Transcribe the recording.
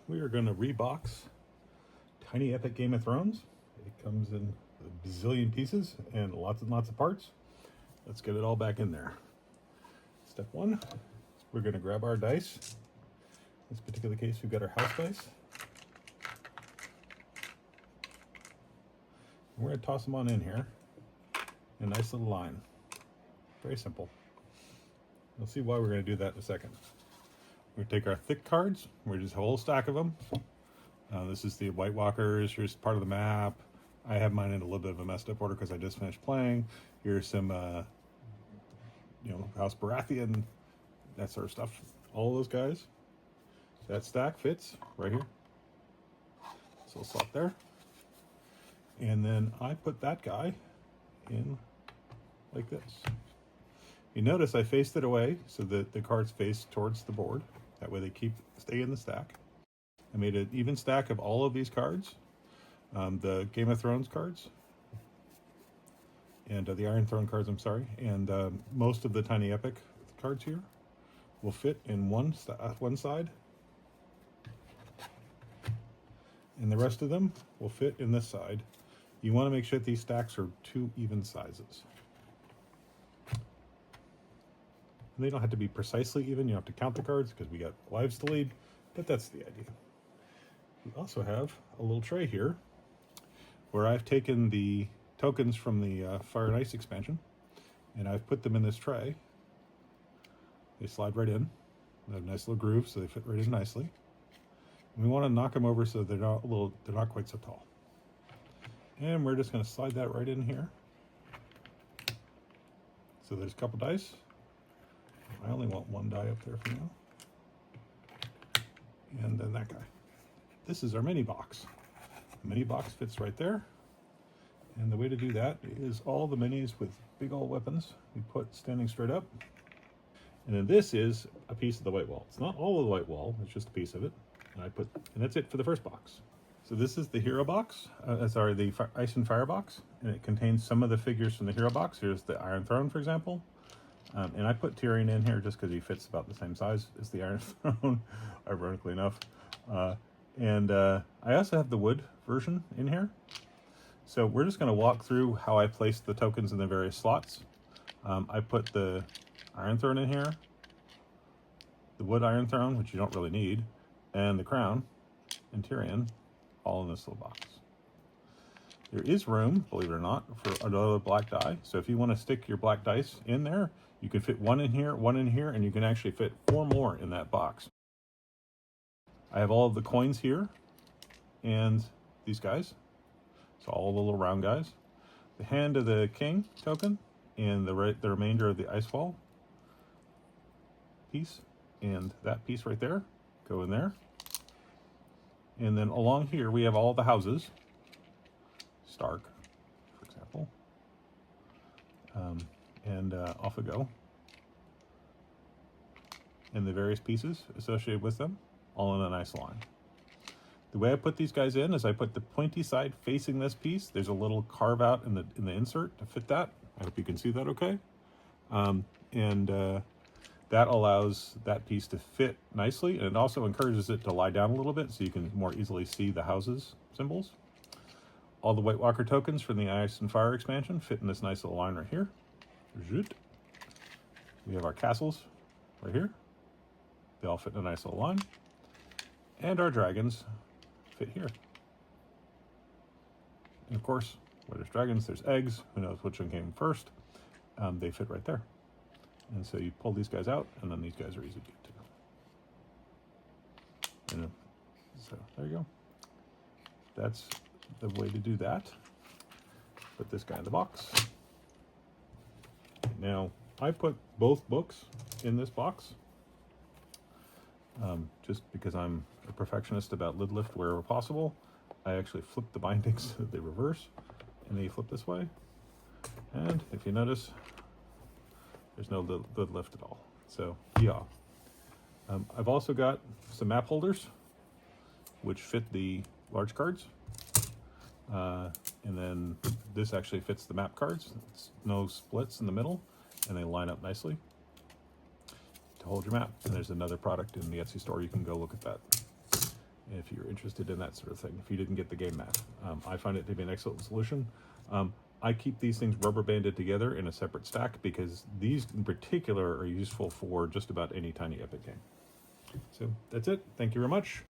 We are going to rebox Tiny Epic Game of Thrones. It comes in a bazillion pieces and lots of parts. Let's get it all back in there. Step one, we're going to grab our dice. In this particular case, we've got our house dice. And we're going to toss them on in here in a nice little line. Very simple. You'll see why we're going to do that in a second. We're going to take our thick cards. We're just a whole stack of them. This is the White Walkers. Here's part of the map. I have mine in a little bit of a messed up order because I just finished playing. Here's some, House Baratheon, that sort of stuff. All of those guys. That stack fits right here. So I'll slot there. And then I put that guy in like this. You notice I faced it away so that the cards face towards the board. That way they stay in the stack. I made an even stack of all of these cards. The Game of Thrones cards. And the Iron Throne cards, I'm sorry. And most of the Tiny Epic cards here will fit in one side. And the rest of them will fit in this side. You want to make sure that these stacks are two even sizes. And they don't have to be precisely even. You have to count the cards because we got lives to lead, but that's the idea. We also have a little tray here where I've taken the tokens from the Fire and Ice expansion and I've put them in this tray. They slide right in. They have a nice little groove, so they fit right in nicely. And we want to knock them over so they're not quite so tall. And we're just going to slide that right in here. So there's a couple dice. I only want one die up there for now. And then that guy. This is our mini box. The mini box fits right there. And the way to do that is all the minis with big old weapons we put standing straight up. And then this is a piece of the white wall. It's not all of the white wall, it's just a piece of it. And that's it for the first box. So this is the hero box, the Ice and Fire box. And it contains some of the figures from the hero box. Here's the Iron Throne, for example. And I put Tyrion in here just because he fits about the same size as the Iron Throne, ironically enough. I also have the wood version in here. So we're just going to walk through how I placed the tokens in the various slots. I put the Iron Throne in here, the wood Iron Throne, which you don't really need, and the crown and Tyrion, all in this little box. There is room, believe it or not, for another black die. So if you want to stick your black dice in there, you can fit one in here, and you can actually fit 4 more in that box. I have all of the coins here and these guys. So all the little round guys. The Hand of the King token and the remainder of the Ice Wall piece and that piece right there go in there. And then along here we have all the houses. Stark, for example. Off we go. And the various pieces associated with them, all in a nice line. The way I put these guys in is I put the pointy side facing this piece. There's a little carve out in the insert to fit that. I hope you can see that okay. That allows that piece to fit nicely, and it also encourages it to lie down a little bit so you can more easily see the houses symbols. All the White Walker tokens from the Ice and Fire expansion fit in this nice little line right here. We have our castles right here. They all fit in a nice little line. And our dragons fit here. And of course, where there's dragons, there's eggs. Who knows which one came first? They fit right there. And so you pull these guys out, and then these guys are easy to get to. And so there you go. That's the way to do that. Put this guy in the box. Now, I put both books in this box. Just because I'm a perfectionist about lid lift wherever possible. I actually flip the bindings so they reverse, and then you flip this way. And if you notice, there's no lid lift at all. So, yeah. I've also got some map holders, which fit the large cards. And then this actually fits the map cards. It's no splits in the middle, and they line up nicely to hold your map. And there's another product in the Etsy store. You can go look at that. if you're interested in that sort of thing, if you didn't get the game map. I find it to be an excellent solution. I keep these things rubber banded together in a separate stack because these in particular are useful for just about any tiny epic game. So that's it. Thank you very much.